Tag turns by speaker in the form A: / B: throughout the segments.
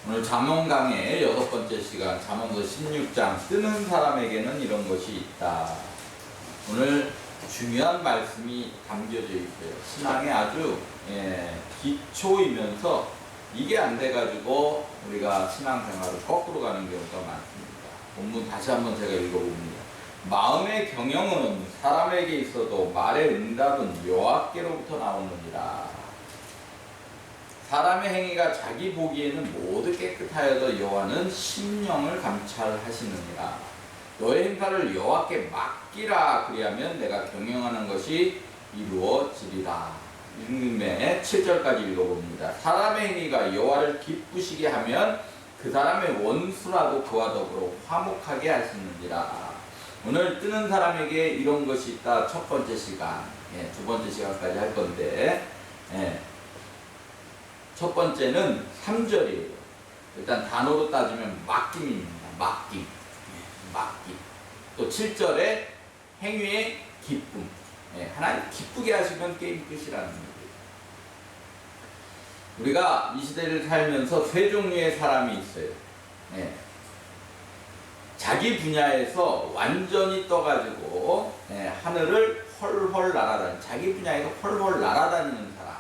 A: 오늘 잠언 강의 6번째 시간, 잠언서 16장, 뜨는 사람에게는 이런 것이 있다. 오늘 중요한 말씀이 담겨져 있어요. 신앙의 아주 기초이면서 이게 안 돼가지고 우리가 신앙생활을 거꾸로 가는 경우가 많습니다. 본문 다시 한번 제가 읽어봅니다. 마음의 경영은 사람에게 있어도 말의 응답은 여호와께로부터 나오느니라. 사람의 행위가 자기 보기에는 모두 깨끗하여도 여호와는 심령을 감찰하시느니라. 너의 행사를 여호와께 맡기라. 그리하면 내가 경영하는 것이 이루어지리라. 읽음의 7절까지 읽어봅니다. 사람의 행위가 여호와를 기쁘시게 하면 그 사람의 원수라도 그와 더불어 화목하게 하시느니라. 오늘 뜨는 사람에게 이런 것이 있다. 첫 번째 시간, 두 번째 시간까지 할 건데, 첫 번째는 3절이에요. 일단 단어로 따지면 맡김입니다. 맡김. 맡김. 또 7절에 행위의 기쁨. 하나님 기쁘게 하시면 게임 끝이라는 거예요. 우리가 이 시대를 살면서 세 종류의 사람이 있어요. 자기 분야에서 완전히 떠가지고 하늘을 헐헐 날아다니는, 자기 분야에서 헐헐 날아다니는 사람.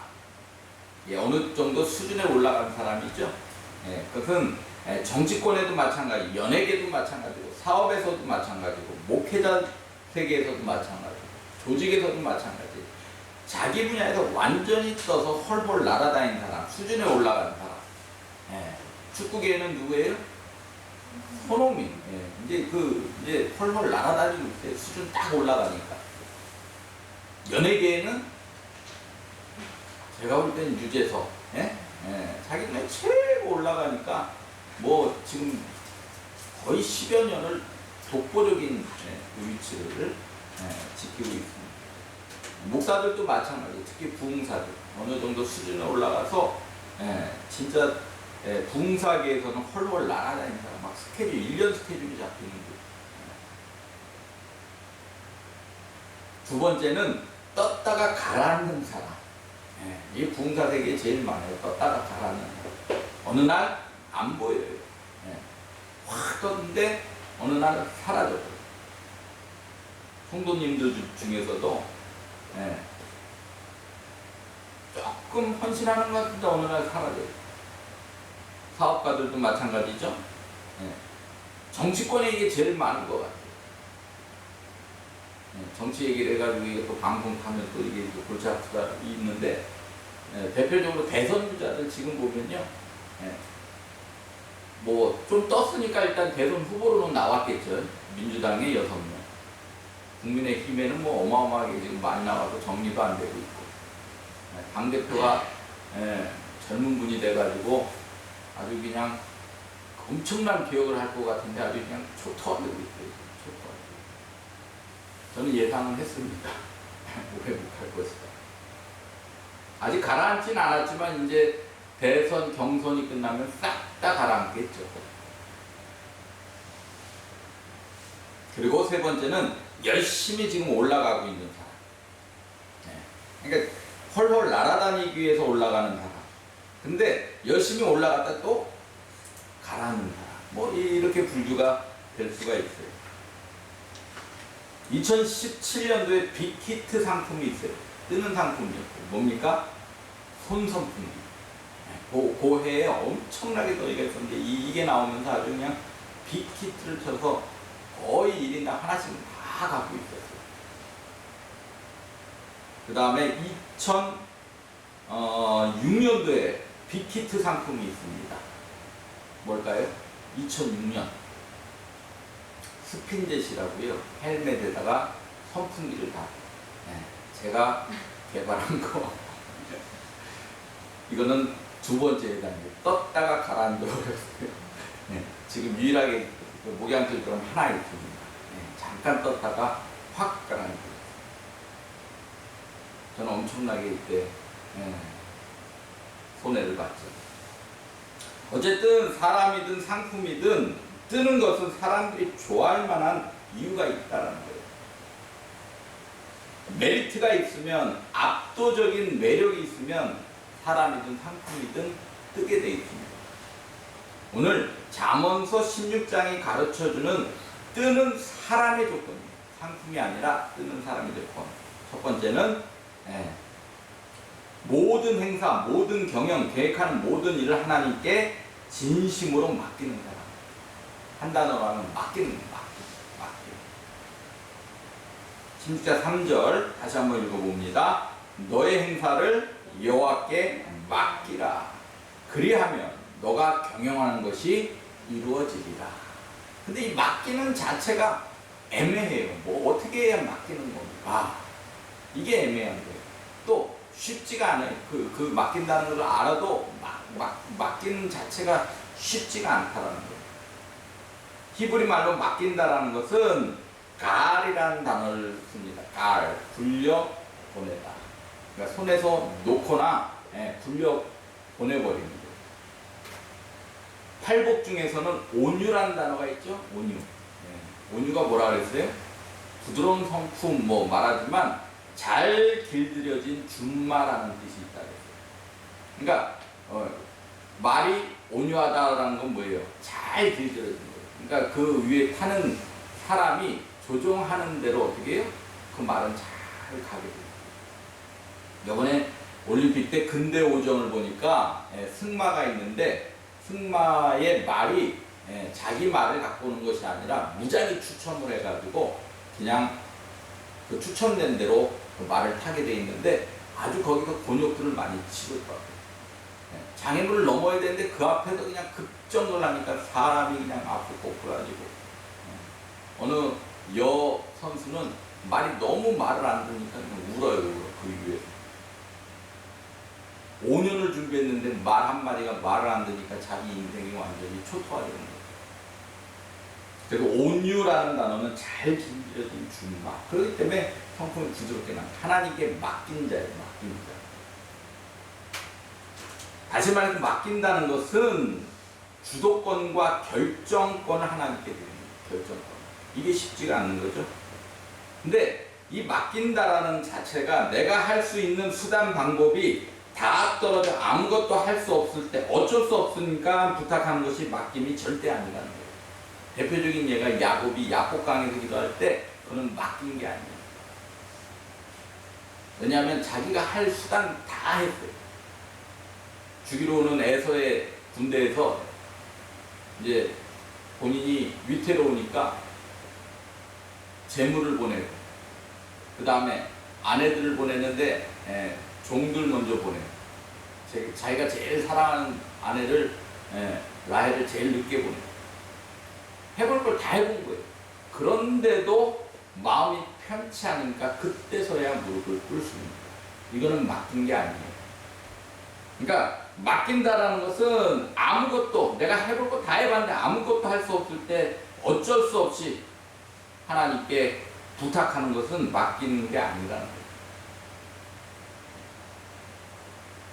A: 어느 정도 수준에 올라간 사람이죠. 그것은 정치권에도 마찬가지, 연예계도 마찬가지고, 사업에서도 마찬가지고, 목회자 세계에서도 마찬가지고, 조직에서도 마찬가지. 자기 분야에서 완전히 떠서 헐헐 날아다니는 사람, 수준에 올라간 사람. 축구계에는 누구예요? 손흥민. 이제 헐헐 날아다니고 있어요. 수준 딱 올라가니까. 연예계에는 제가 볼 때는 유재석, 자기 분야에 최고 올라가니까 뭐 지금 거의 10여 년을 독보적인 그 위치를 지키고 있습니다. 목사들도 마찬가지, 특히 부흥사들 어느 정도 수준에 올라가서 진짜 부흥사계에서는 헐헐 날아다니는 사람, 막 스케줄 1년 스케줄이 잡히는 거예요. 두 번째는 떴다가 가라앉는 사람. 이 부흥사 세계에 제일 많아요. 떴다가 가라앉는 사람. 어느 날 안 보여요. 확 떴는데 어느 날 사라져요. 성도님들 중에서도 조금 헌신하는 것 같은데 어느 날 사라져요. 사업가들도 마찬가지죠. 정치권에 이게 제일 많은 것 같아요. 정치 얘기를 해가지고 이게 또 방송 타면 또 이게 또 골치 아프다 있는데, 대표적으로 대선 주자들 지금 보면요, 뭐 좀 떴으니까 일단 대선 후보로는 나왔겠죠. 민주당의 6명, 국민의힘에는 뭐 어마어마하게 지금 많이 나와서 정리도 안 되고 있고, 당대표가 젊은 분이 돼가지고 아주 그냥 엄청난 기억을 할 것 같은데 아주 그냥 초토화되고 있어요. 초토화. 저는 예상은 했습니다. 오래 못할 것이다. 아직 가라앉진 않았지만 이제 대선 경선이 끝나면 싹 다 가라앉겠죠. 그리고 세 번째는 열심히 지금 올라가고 있는 사람. 그러니까 헐헐 날아다니기 위해서 올라가는 사람. 근데 열심히 올라갔다 또 가라앉는 사람. 뭐 이렇게 분류가 될 수가 있어요. 2017년도에 빅히트 상품이 있어요. 뜨는 상품이었어요. 뭡니까? 손선풍기. 그 해에 엄청나게 또 얘기했었는데 이게 나오면서 아주 그냥 빅히트를 쳐서 거의 1인당 하나씩 다 갖고 있었어요. 그 다음에 2006년도에 빅히트 상품이 있습니다. 뭘까요? 2006년. 스핀젯이라고요. 헬멧에다가 선풍기를 다. 제가 개발한 거. 이거는 두 번째 해당이에요. 떴다가 가라앉아 버렸어요. 지금 유일하게 목양틀처럼 하나 있습니다. 잠깐 떴다가 확 가라앉아. 저는 엄청나게 이때 손해를 봤죠. 어쨌든 사람이든 상품이든 뜨는 것은 사람들이 좋아할 만한 이유가 있다는 거예요. 메리트가 있으면, 압도적인 매력이 있으면 사람이든 상품이든 뜨게 돼 있습니다. 오늘 잠언서 16장이 가르쳐주는 뜨는 사람의 조건이에요. 상품이 아니라 뜨는 사람의 조건. 첫 번째는 모든 행사, 모든 경영, 계획하는 모든 일을 하나님께 진심으로 맡기는 사람. 한 단어로 하면 맡기는 거예요. 맡기는. 16장 3절 다시 한번 읽어봅니다. 너의 행사를 여호와께 맡기라. 그리하면 너가 경영하는 것이 이루어지리라. 근데 이 맡기는 자체가 애매해요. 뭐 어떻게 해야 맡기는 겁니까? 이게 애매한 거예요. 또 쉽지가 않아요. 그 맡긴다는 걸 알아도 맡기는 자체가 쉽지가 않다라는 거예요. 히브리 말로 맡긴다라는 것은 갈이라는 단어를 씁니다. 갈, 굴려 보내다. 그러니까 손에서 놓거나 굴려 보내버리는 거예요. 팔복 중에서는 온유라는 단어가 있죠. 온유. 온유가 뭐라 그랬어요? 부드러운 성품 뭐 말하지만 잘 길들여진 준마라는 뜻이 있다 그랬어요. 그러니까 말이 온유하다라는 건 뭐예요? 잘 길들여진 거예요. 그러니까 그 위에 타는 사람이 조종하는 대로 어떻게 해요? 그 말은 잘 가게 돼요. 이번에 올림픽 때 근대 오정을 보니까 승마가 있는데 승마의 말이 자기 말을 갖고 오는 것이 아니라 무작위 추첨을 해가지고 그냥 그 추첨된 대로 그 말을 타게 돼 있는데 아주 거기서 곤욕들을 많이 치르더라고요. 장애물을 넘어야 되는데 그 앞에서 그냥 급정을 하니까 사람이 그냥 앞으로 꺾어가지고 어느 여 선수는 말이 너무 말을 안 듣니까 그냥 울어요. 그 위에서. 5년을 준비했는데 말 한마디가 말을 안 듣니까 자기 인생이 완전히 초토화되는 거예요. 그래서 온유라는 단어는 잘 길들여진 준마. 그렇기 때문에 성품이 부드럽게 나. 하나님께 맡긴 자예요. 맡긴 자. 다시 말해서 맡긴다는 것은 주도권과 결정권을 하나님께 드립니다. 결정권. 이게 쉽지가 않는 거죠. 근데 이 맡긴다라는 자체가 내가 할 수 있는 수단 방법이 다 떨어져 아무것도 할 수 없을 때 어쩔 수 없으니까 부탁하는 것이 맡김이 절대 아니라는 거예요. 대표적인 예가 야곱이 야복강에서 기도할 때 그는 맡긴 게 아니에요. 왜냐하면 자기가 할 수단 다 했어요. 죽이러 오는 에서의 군대에서 이제 본인이 위태로우니까 재물을 보내고 그 다음에 아내들을 보냈는데 종들 먼저 보내요. 자기가 제일 사랑하는 아내를 라헬을 제일 늦게 보내요. 해볼 걸 다 해본 거예요. 그런데도 마음이 편치 않으니까 그때서야 무릎을 꿇을 수 있는 거예요. 이거는 맡긴 게 아니에요. 그러니까 맡긴다라는 것은 아무것도 내가 해볼 거 다 해봤는데 아무것도 할 수 없을 때 어쩔 수 없이 하나님께 부탁하는 것은 맡기는 게 아니라는 거예요.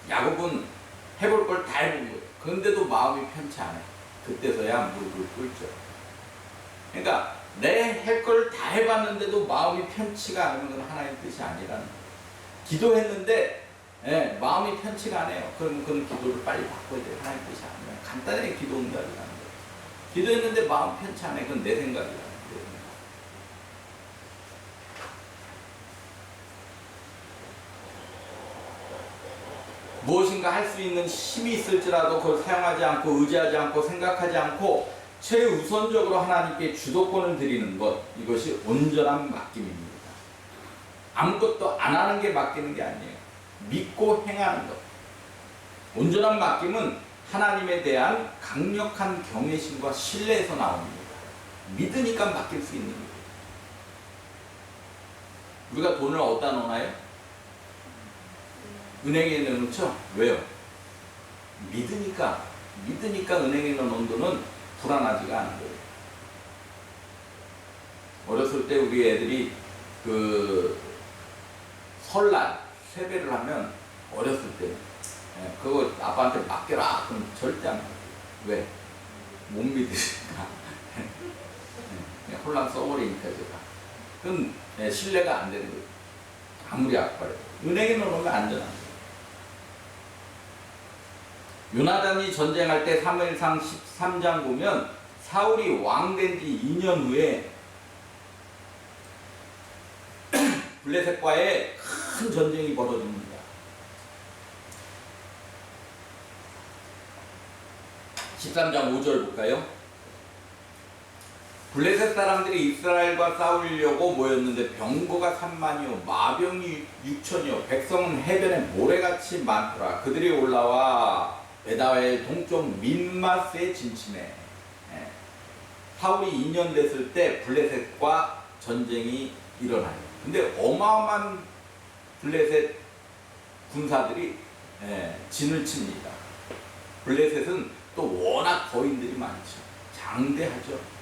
A: 야곱은 해볼 걸 다 해본 거예요. 그런데도 마음이 편치 않아요. 그때서야 무릎을 꿇죠. 그러니까 내 할 걸 다 해봤는데도 마음이 편치가 않으면 그건 하나님의 뜻이 아니라는 거예요. 기도했는데 마음이 편치가 않아요. 그럼 그건 기도를 빨리 바꿔야 돼요. 하나님의 뜻이 아니에요. 간단하게 기도 응답이라는 거예요. 기도했는데 마음 편치 않아요. 그건 내 생각이라는 거예요. 무엇인가 할 수 있는 힘이 있을지라도 그걸 사용하지 않고 의지하지 않고 생각하지 않고 최우선적으로 하나님께 주도권을 드리는 것, 이것이 온전한 맡김입니다. 아무것도 안 하는 게 맡기는 게 아니에요. 믿고 행하는 것. 온전한 맡김은 하나님에 대한 강력한 경외심과 신뢰에서 나옵니다. 믿으니까 맡길 수 있는 거예요. 우리가 돈을 어디다 넣나요? 은행에 넣어놓죠? 왜요? 믿으니까 은행에 넣어놓은 돈은 불안하지가 않은 거예요. 어렸을 때 우리 애들이 그 설날 세배를 하면 어렸을 때 그거 아빠한테 맡겨라 그럼 절대 안 맡겨요. 왜? 못 믿으니까. 홀랑 써버리니까 제가. 그건 신뢰가 안 되는 거예요. 아무리 아빠래도. 은행에 넣어놓으면 안전한 거예요. 요나단이 전쟁할 때 사무엘상 13장 보면 사울이 왕된 지 2년 후에 블레셋과의 큰 전쟁이 벌어집니다. 13장 5절 볼까요? 블레셋 사람들이 이스라엘과 싸우려고 모였는데 병거가 3만이요 마병이 6천이요 백성은 해변에 모래같이 많더라. 그들이 올라와 베다의 동쪽 민마스에 진침해. 사울이 2년 됐을 때 블레셋과 전쟁이 일어나요. 근데 어마어마한 블레셋 군사들이 진을 칩니다. 블레셋은 또 워낙 거인들이 많죠. 장대하죠.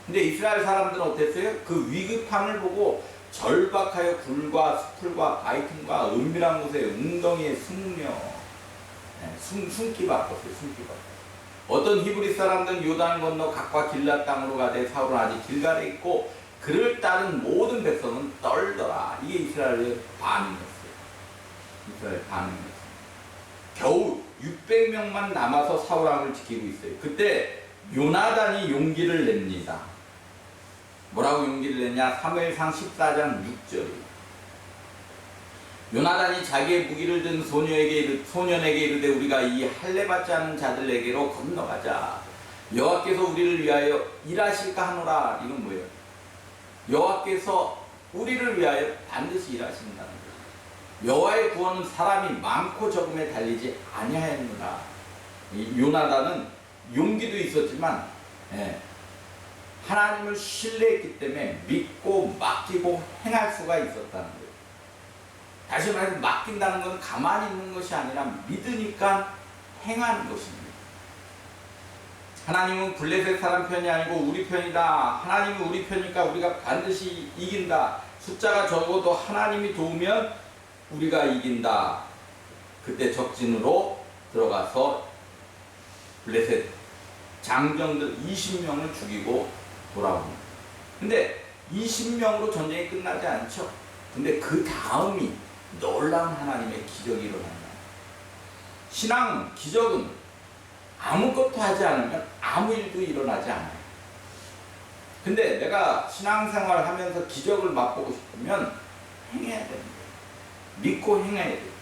A: 근데 이스라엘 사람들은 어땠어요? 그 위급함을 보고 절박하여 굴과 숲풀과 바위틈과 은밀한 곳에 웅덩이에 숨으며 숨기 바빴어요. 숨기 바빴어요. 어떤 히브리 사람들은 요단 건너 각과 길라 땅으로 가되 사울은 아직 길갈에 있고 그를 따른 모든 백성은 떨더라. 이게 이스라엘의 반응이었어요. 이스라엘 반응이었어요. 겨우 600명만 남아서 사울 왕을 지키고 있어요. 그때 요나단이 용기를 냅니다. 뭐라고 용기를 냈냐? 사무엘상 14장 6절. 요나단이 자기의 무기를 든 소년에게 이르되 우리가 이 할례받지 않은 자들에게로 건너가자. 여호와께서 우리를 위하여 일하실까 하노라. 이건 뭐예요? 여호와께서 우리를 위하여 반드시 일하신다는 거예요. 여호와의 구원은 사람이 많고 적음에 달리지 아니하였느라. 요나단은 용기도 있었지만 하나님을 신뢰했기 때문에 믿고 맡기고 행할 수가 있었다는 거예요. 다시 말해서 맡긴다는 것은 가만히 있는 것이 아니라 믿으니까 행하는 것입니다. 하나님은 블레셋 사람 편이 아니고 우리 편이다. 하나님은 우리 편이니까 우리가 반드시 이긴다. 숫자가 적어도 하나님이 도우면 우리가 이긴다. 그때 적진으로 들어가서 블레셋 장정들 20명을 죽이고 돌아옵니다. 근데 20명으로 전쟁이 끝나지 않죠. 근데 그 다음이 놀라운 하나님의 기적이 일어납니다. 신앙은, 기적은 아무것도 하지 않으면 아무 일도 일어나지 않아요. 근데 내가 신앙생활을 하면서 기적을 맛보고 싶으면 행해야 됩니다. 믿고 행해야 돼요.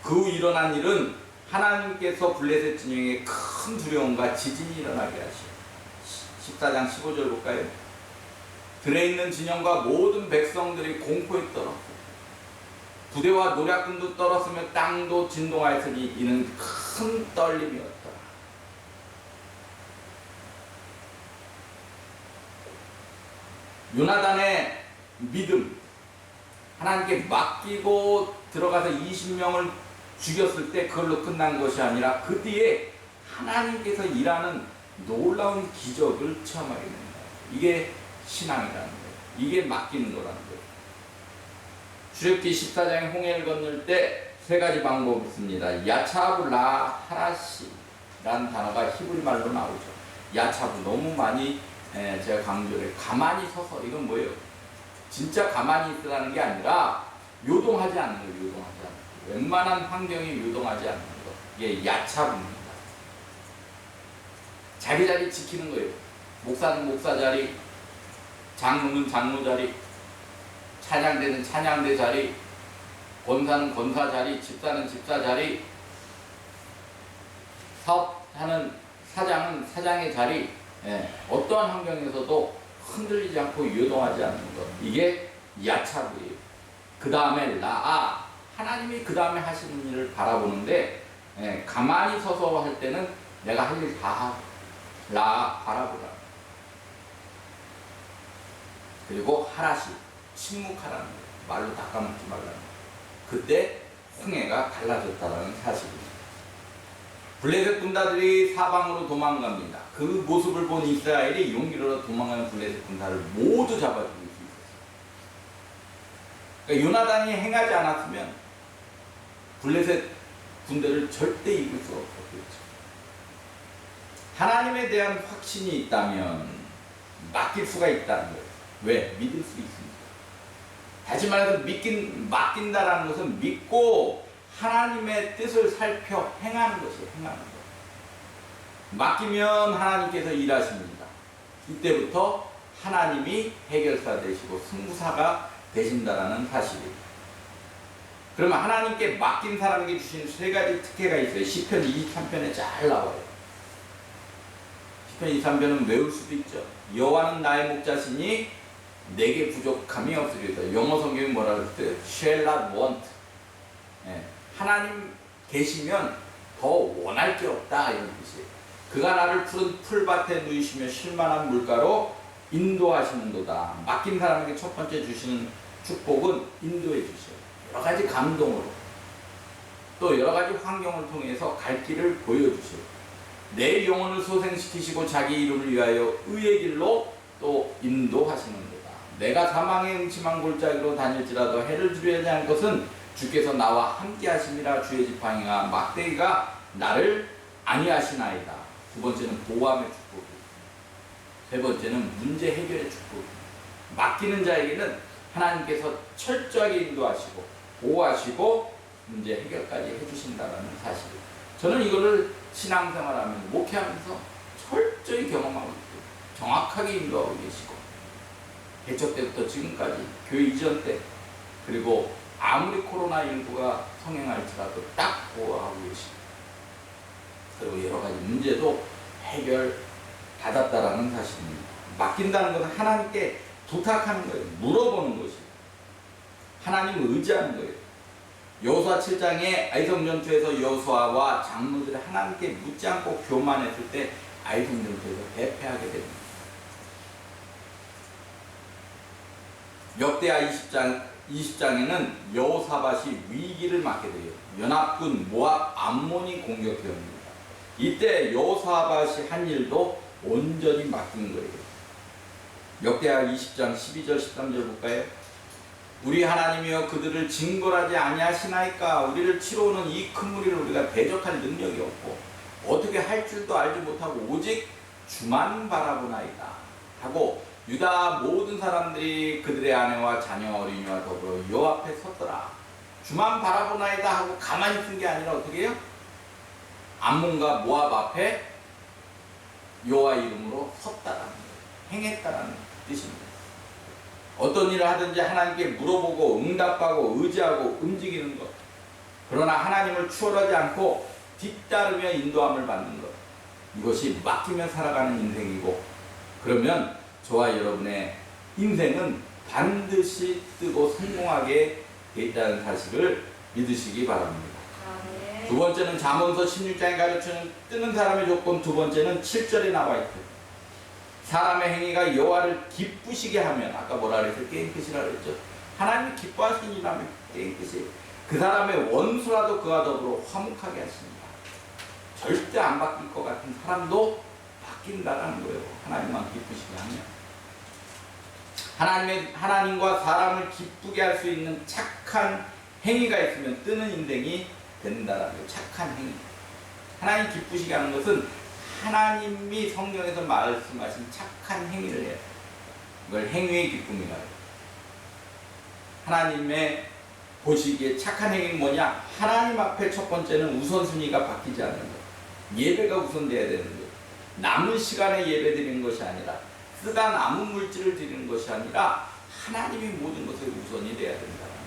A: 그 후 일어난 일은 하나님께서 블레셋 진영에 큰 두려움과 지진이 일어나게 하시오. 14장 15절 볼까요? 들에 있는 진영과 모든 백성들이 공포에 떨었고 부대와 노략군도 떨었으며 땅도 진동하였으니 이는 큰 떨림이었더라. 요나단의 믿음, 하나님께 맡기고 들어가서 20명을 죽였을 때 그걸로 끝난 것이 아니라 그 뒤에 하나님께서 일하는 놀라운 기적을 체험하게 됩니다. 이게 신앙이라는 거예요. 이게 맡기는 거라는 거예요. 출애굽기 14장에 홍해를 건널 때 세 가지 방법이 있습니다. 야차부 라 하라시라는 단어가 히브리 말로 나오죠. 야차부 너무 많이 제가 강조를 해요. 가만히 서서. 이건 뭐예요? 진짜 가만히 있으라는 게 아니라 요동하지 않는 거예요. 요동하지 않는 거. 웬만한 환경에 요동하지 않는 거. 이게 야차부입니다. 자기 자리 지키는 거예요. 목사는 목사 자리, 장로는 장로 자리, 찬양대는 찬양대 자리, 권사는 권사 자리, 집사는 집사 자리, 사업하는 사장은 사장의 자리. 어떠한 환경에서도 흔들리지 않고 요동하지 않는 것. 이게 야차부예요. 그 다음에 라아, 하나님이 그 다음에 하시는 일을 바라보는데 가만히 서서 할 때는 내가 할 일 다 라아, 바라보라. 그리고 하라시, 침묵하라는 거예요. 말로 닦아먹지 말라는 거예요. 그때 홍해가 갈라졌다는 사실입니다. 블레셋 군사들이 사방으로 도망갑니다. 그 모습을 본 이스라엘이 용기로 도망가는 블레셋 군사를 모두 잡아 죽일 수 있었어요. 그러니까 요나단이 행하지 않았으면 블레셋 군대를 절대 이길 수 없었겠죠. 하나님에 대한 확신이 있다면 맡길 수가 있다는 거예요. 왜? 믿을 수 있습니다. 다시 말해서 맡긴다라는 것은 믿고 하나님의 뜻을 살펴 행하는 것이에요. 행하는 것. 맡기면 하나님께서 일하십니다. 이때부터 하나님이 해결사 되시고 승부사가 되신다라는 사실이에요. 그러면 하나님께 맡긴 사람에게 주신 세 가지 특혜가 있어요. 시편 23편에 잘 나와요. 시편 23편은 외울 수도 있죠. 여호와는 나의 목자시니 내게 부족함이 없으리로다. 영어 성경이 뭐라 그랬어요? Shall not want. 예, 하나님 계시면 더 원할 게 없다 이런 뜻이에요. 그가 나를 푸른 풀밭에 누이시며 쉴만한 물가로 인도하시는도다. 맡긴 사람에게 첫 번째 주시는 축복은 인도해 주셔요. 여러 가지 감동으로 또 여러 가지 환경을 통해서 갈 길을 보여주셔요. 내 영혼을 소생시키시고 자기 이름을 위하여 의의 길로 또 인도하시는도다. 내가 사망의 음침한 골짜기로 다닐지라도 해를 두려워하지 않을 것은 주께서 나와 함께 하심이라. 주의 지팡이가 막대기가 나를 안위하시나이다. 두 번째는 보호함의 축복이에요. 세 번째는 문제 해결의 축복이에요. 맡기는 자에게는 하나님께서 철저하게 인도하시고 보호하시고 문제 해결까지 해주신다는 사실이에요. 저는 이거를 신앙생활하면서 목회하면서 철저히 경험하고 있어요. 정확하게 인도하고 계시고 개척 때부터 지금까지 교회 이전 때 그리고 아무리 코로나19가 성행할지라도 딱 보호하고 계시고 그리고 여러 가지 문제도 해결받았다라는 사실입니다. 맡긴다는 것은 하나님께 부탁하는 거예요. 물어보는 것이에요. 하나님을 의지하는 거예요. 여호수아 7장에 아이성 전투에서 여호수아와 장로들이 하나님께 묻지 않고 교만했을 때 아이성 전투에서 대패하게 됩니다. 역대하 20장에는 여호사밧이 위기를 맞게 돼요. 연합군 모압 암몬이 공격해옵니다. 이때 여호사밧이 한 일도 온전히 맡긴 거예요. 역대하 20장 12절 13절 볼까요? 우리 하나님이여 그들을 징벌하지 아니하시나이까. 우리를 치러 오는 이 큰 무리를 우리가 대적할 능력이 없고 어떻게 할 줄도 알지 못하고 오직 주만 바라보나이다 하고 유다 모든 사람들이 그들의 아내와 자녀 어린이와 더불어 여호와 앞에 섰더라. 주만 바라보나이다 하고 가만히 있은 게 아니라 어떻게 해요? 암몬과 모압 앞에 여호와 이름으로 섰다라는 거예요. 행했다라는 뜻입니다. 어떤 일을 하든지 하나님께 물어보고 응답하고 의지하고 움직이는 것. 그러나 하나님을 추월하지 않고 뒤따르며 인도함을 받는 것. 이것이 맡기며 살아가는 인생이고 그러면 저와 여러분의 인생은 반드시 뜨고 성공하게 되어 있다는 사실을 믿으시기 바랍니다. 두 번째는 잠언서 16장에 가르치는 뜨는 사람의 조건, 두 번째는 7절에 나와 있고 사람의 행위가 여호와를 기쁘시게 하면 아까 뭐라 그랬어요? 게임 끝이라 그랬죠? 하나님이 기뻐하시는 일하면 게임 끝이에요. 그 사람의 원수라도 그와 더불어 화목하게 하십니다. 절대 안 바뀔 것 같은 사람도 바뀐다라는 거예요. 하나님만 기쁘시게 하면 하나님과 사람을 기쁘게 할 수 있는 착한 행위가 있으면 뜨는 인생이 된다라는 거예요. 착한 행위. 하나님 기쁘시게 하는 것은 하나님이 성경에서 말씀하신 착한 행위를 해요. 이걸 행위의 기쁨이라고 해요. 하나님의 보시기에 착한 행위는 뭐냐? 하나님 앞에 첫 번째는 우선순위가 바뀌지 않는 것. 예배가 우선돼야 되는 거예요. 남은 시간에 예배 드리는 것이 아니라 쓰다 남은 물질을 드리는 것이 아니라 하나님이 모든 것에 우선이 돼야 된다는 거예요.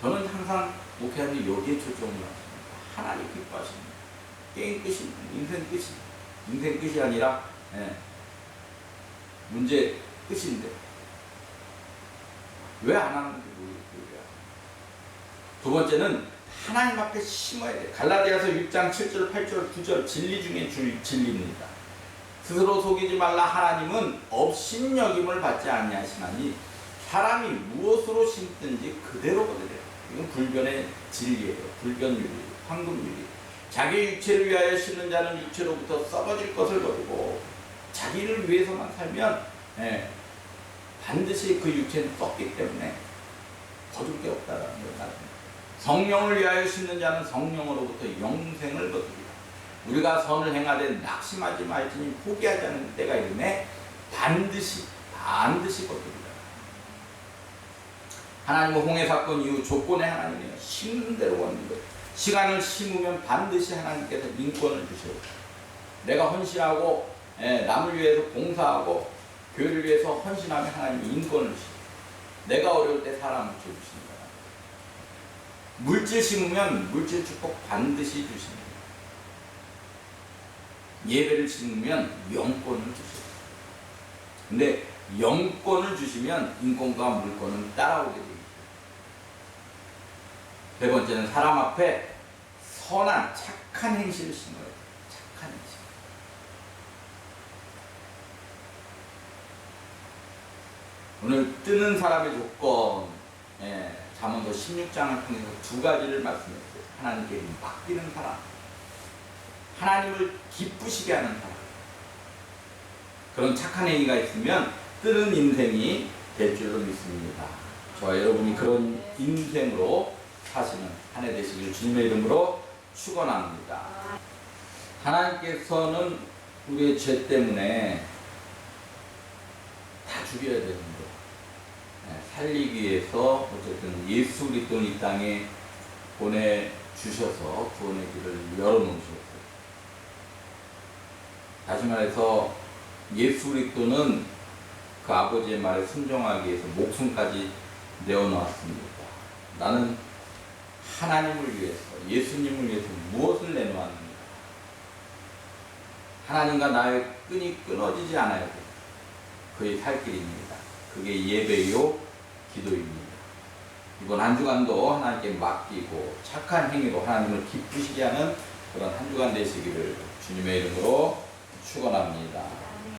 A: 저는 항상 목회하는 여기에 초점을 맞춥니다. 하나님 기뻐하십니다. 게임 끝이 인생 끝이 인생 끝이 아니라 문제 끝인데 왜 안 하는지 모르겠어요. 두 번째는 하나님 앞에 심어야 돼요. 갈라디아서 6장 7절 8절 9절 진리 중에 진리입니다. 스스로 속이지 말라. 하나님은 업신여김을 받지 아니하시나니 사람이 무엇으로 심든지 그대로 거두래요. 이건 불변의 진리예요. 불변윤리, 황금윤리. 자기 육체를 위하여 심는 자는 육체로부터 썩어질 것을 거두고 자기를 위해서만 살면 반드시 그 육체는 썩기 때문에 거둘 게 없다라는 거예요. 성령을 위하여 심는 자는 성령으로부터 영생을 거둡니다. 우리가 선을 행하되 낙심하지 말지니 포기하지 않는 때가 이르매 반드시 거둡니다. 하나님은 홍해 사건 이후 조건의 하나님이에요. 심는 대로 얻는 거예요. 시간을 심으면 반드시 하나님께서 인권을 주셔요. 내가 헌신하고 남을 위해서 봉사하고 교회를 위해서 헌신하면 하나님이 인권을 주셔요. 내가 어려울 때 사람을 주십니다. 물질 심으면 물질 축복 반드시 주십니다. 예배를 심으면 영권을 주셔요. 근데 영권을 주시면 인권과 물권은 따라오게 됩니다. 네 번째는 사람 앞에 선한 착한 행실을 심어야 돼요. 착한 행실. 오늘 뜨는 사람의 조건, 잠언서 16장을 통해서 두 가지를 말씀했어요. 하나님께 맡기는 사람, 하나님을 기쁘시게 하는 사람. 그런 착한 행위가 있으면 뜨는 인생이 될 줄로 믿습니다. 저와 여러분이 그런 인생으로 사시는 한 해 되시길 주님의 이름으로 축원합니다. 하나님께서는 우리의 죄 때문에 다 죽여야 되는데 살리기 위해서 어쨌든 예수 그리스도를 이 땅에 보내주셔서 구원의 길을 열어놓으셨어요. 다시 말해서 예수 그리스도는 그 아버지의 말에 순종하기 위해서 목숨까지 내어놓았습니다. 나는 하나님을 위해서, 예수님을 위해서 무엇을 내놓았는가? 하나님과 나의 끈이 끊어지지 않아야 돼. 그의 살 길입니다. 그게 예배요, 기도입니다. 이번 한 주간도 하나님께 맡기고 착한 행위로 하나님을 기쁘시게 하는 그런 한 주간 되시기를 주님의 이름으로 축원합니다.